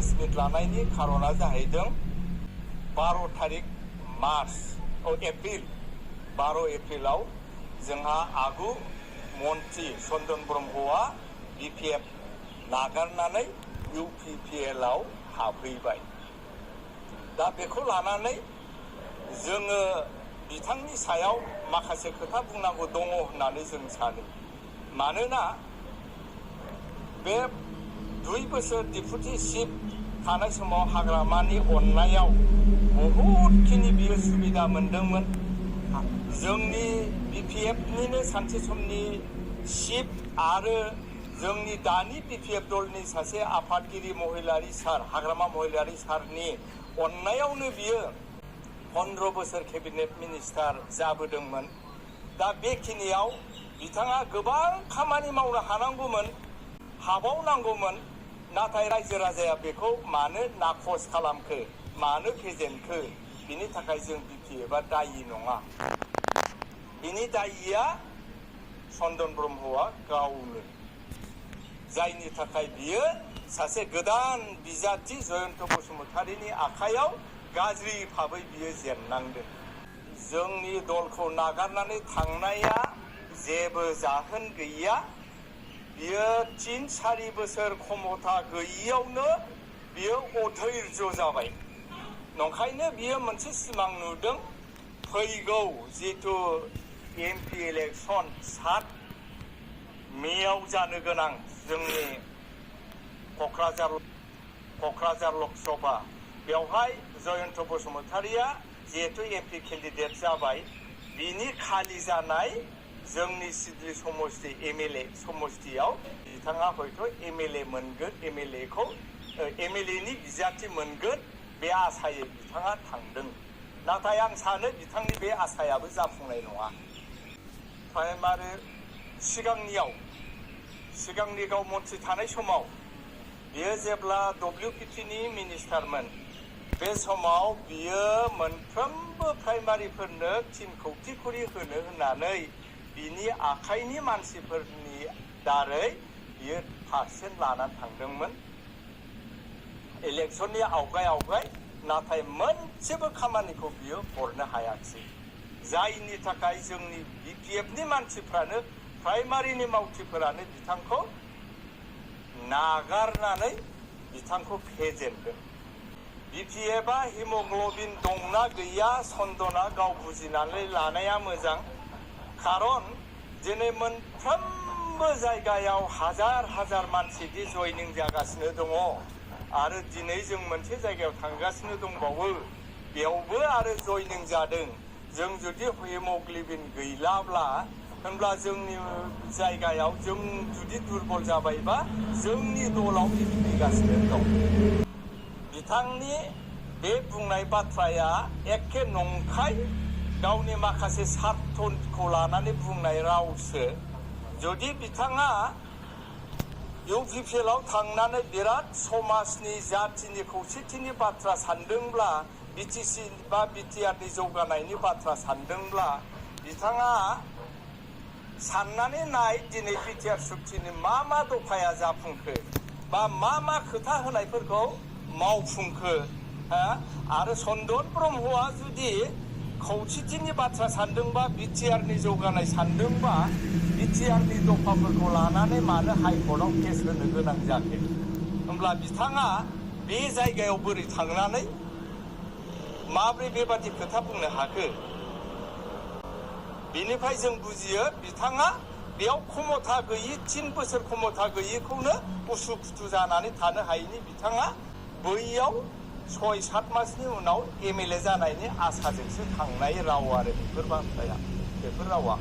Press मिट लानायनि खारना जाहैदों 12 तारिख एप्रिल 12 एप्रिलाव जोंहा आगु मन्त्रि चन्दन ब्रह्मआ बिपिएफ नागारनानै इउपिपिएल आव हाबहैबाय। दा बेखौ लानानै जोङो बिथांनि सायाव माखासे खोथा बुंनांगौ दङ होननानै जों सानो। मानोना बे 2 बोसोर डिप्युटी चिफ थानाय समाव हाग्रामानि अननायाव बहुतखिनि बियो सुबिदा मोनदोंमोन। जोंनि बिपिएफनिनो सानसे समनि चिफ आरो जोंनि दानि बिपिएफ दलनि सासे आफादगिरि महिलारी सार हाग्रामा महिलारी सारनि अननायावनो बियो 15 बोसोर केबिनेट मिनिस्टार जाबोदोंमोन। दा बेखिनियाव बिथाङा गोबां खामानि मावनो हानांगौमोन, हाबावनांगौमोन। नाथाय रायजो राजाया बेखौ मानो नाखस खालामखो, मानो फेजेनखो, बिनि थाखाय जों बिपिएफआ दायि नङा। बिनि दायिया चन्दन ब्रह्मआ गावनो, जायनि थाखाय बियो सासे गोदान बिजाथि जयन्त बसुमतारीनि आखायाव गाज्रि भाबै बियो जेननांदों। जोंनि दलखौ नागारनानै थांनाया जेबो जाहोन गैया। बियो 3-4 बोसोर क्षमता गैयियावनो बियो अधैर्य जाबाय। नंखायनो बियो मोनसे सिमां नुदों, फैगौ जितु एमपि इलेक्सन 7 मेआव जानो गोनां जोंनि क'क्राझार लकसभा, बेवहाय जयन्त बसुमतारीया जिहेतु एमपि केन्डिडेट जाबाय, बिनि खालि जानाय जोंनि सिडली समष्टि एमएलए समष्टियाव बिथाङा हयथ' एमएलए मोनगोन, एमएलएनि बिजाथि मोनगोन बे आसायै बिथाङा थांदों। नाथाय आं सानो बिथांनि बे आसायाबो जाफुंनाय नङा। प्राइमारि सिगांनि गाव मन्थ्रि थानाय समाव बियो जेब्ला डब्लिउपिटिनि मिनिस्टारमोन, बे समाव बियो मोनफ्रोमबो प्राइमारिफोरनो 3 कौटि खरि होनो होननानै बिनि आखाइनि मानसिफोरनि दारै बियो पारसेन्ट लानानै थांदोंमोन इलेक्सननि आवगाय। नाथाय मोनसेबो खामानिखौ बियो हरनो हायाखिसै, जायनि थाखाय जोंनि बिपिएफनि मानसिफ्रानो, प्राइमारिनि मावथिफोरानो बिथांखौ नागारनानै बिथांखौ फेजेनदों। बिपिएफआ हिमग्ल'बिन दंना गैया चन्दना गाव बुजिनानै लानाया मोजां। खारन दिनै मोनफ्रोमबो जायगायाव हाजार मानसि दि जयनिं जागासिनो दङ, आरो दिनै जों मोनसे जायगायाव थांगासिनो दंबावो, बेयावबो आरो जयनिं जादों। जों जुदि हिमग्ल'बिन गैलाब्ला होनब्ला जोंनि जायगायाव जों जुदि दुर्बल जाबायबा जोंनि दलाव फैगासिनो दं। बिथांनि बे बुंनाय बाथ्राया एखे नंखाय, गावनि माखासे सार्थखौ लानानै बुंनाय रावसो। जुदि बिथाङा इउपिपिएलआव थांनानै बिराद समाजनि जातिनि खौसेथिनि बाथ्रा सानदोंब्ला, बिटिसि बा बिटिआरनि जौगानायनि बाथ्रा सानदोंब्ला, बिथाङा साननानै नाय दिनै बिटिआर सुक्तिनि मा दफाया जाफुंखो, बा मा खोथा होनायफोरखौ मावफुंखो। आरो चन्दन ब्रह्मआ जुदि खौसेथिनि बाथ्रा सानदोंबा, बिटिआरनि जौगानाय सानदोंबा, बिटिआरनि दफाफोरखौ लानानै मानो हाइकर्टआव केस होनो गोनां जाखो? होमब्ला बिथाङा बे जायगायाव बोरै थांनानै माब्रै बेबादि खोथा बुंनो हाखो? बेनिफ्राय जों बुजियो बिथाङा बेयाव क्षमता गैयि, 3 बोसोर क्षमता गैयिखौनो उसुखुथु जानानै थानो हायैनि बिथाङा बैयाव 6-7 मासनि उनाव एमएलए जानायनि आसाजोंसो थांनाय राव आरो बेफोर बाथ्राया, बेफोर रावा।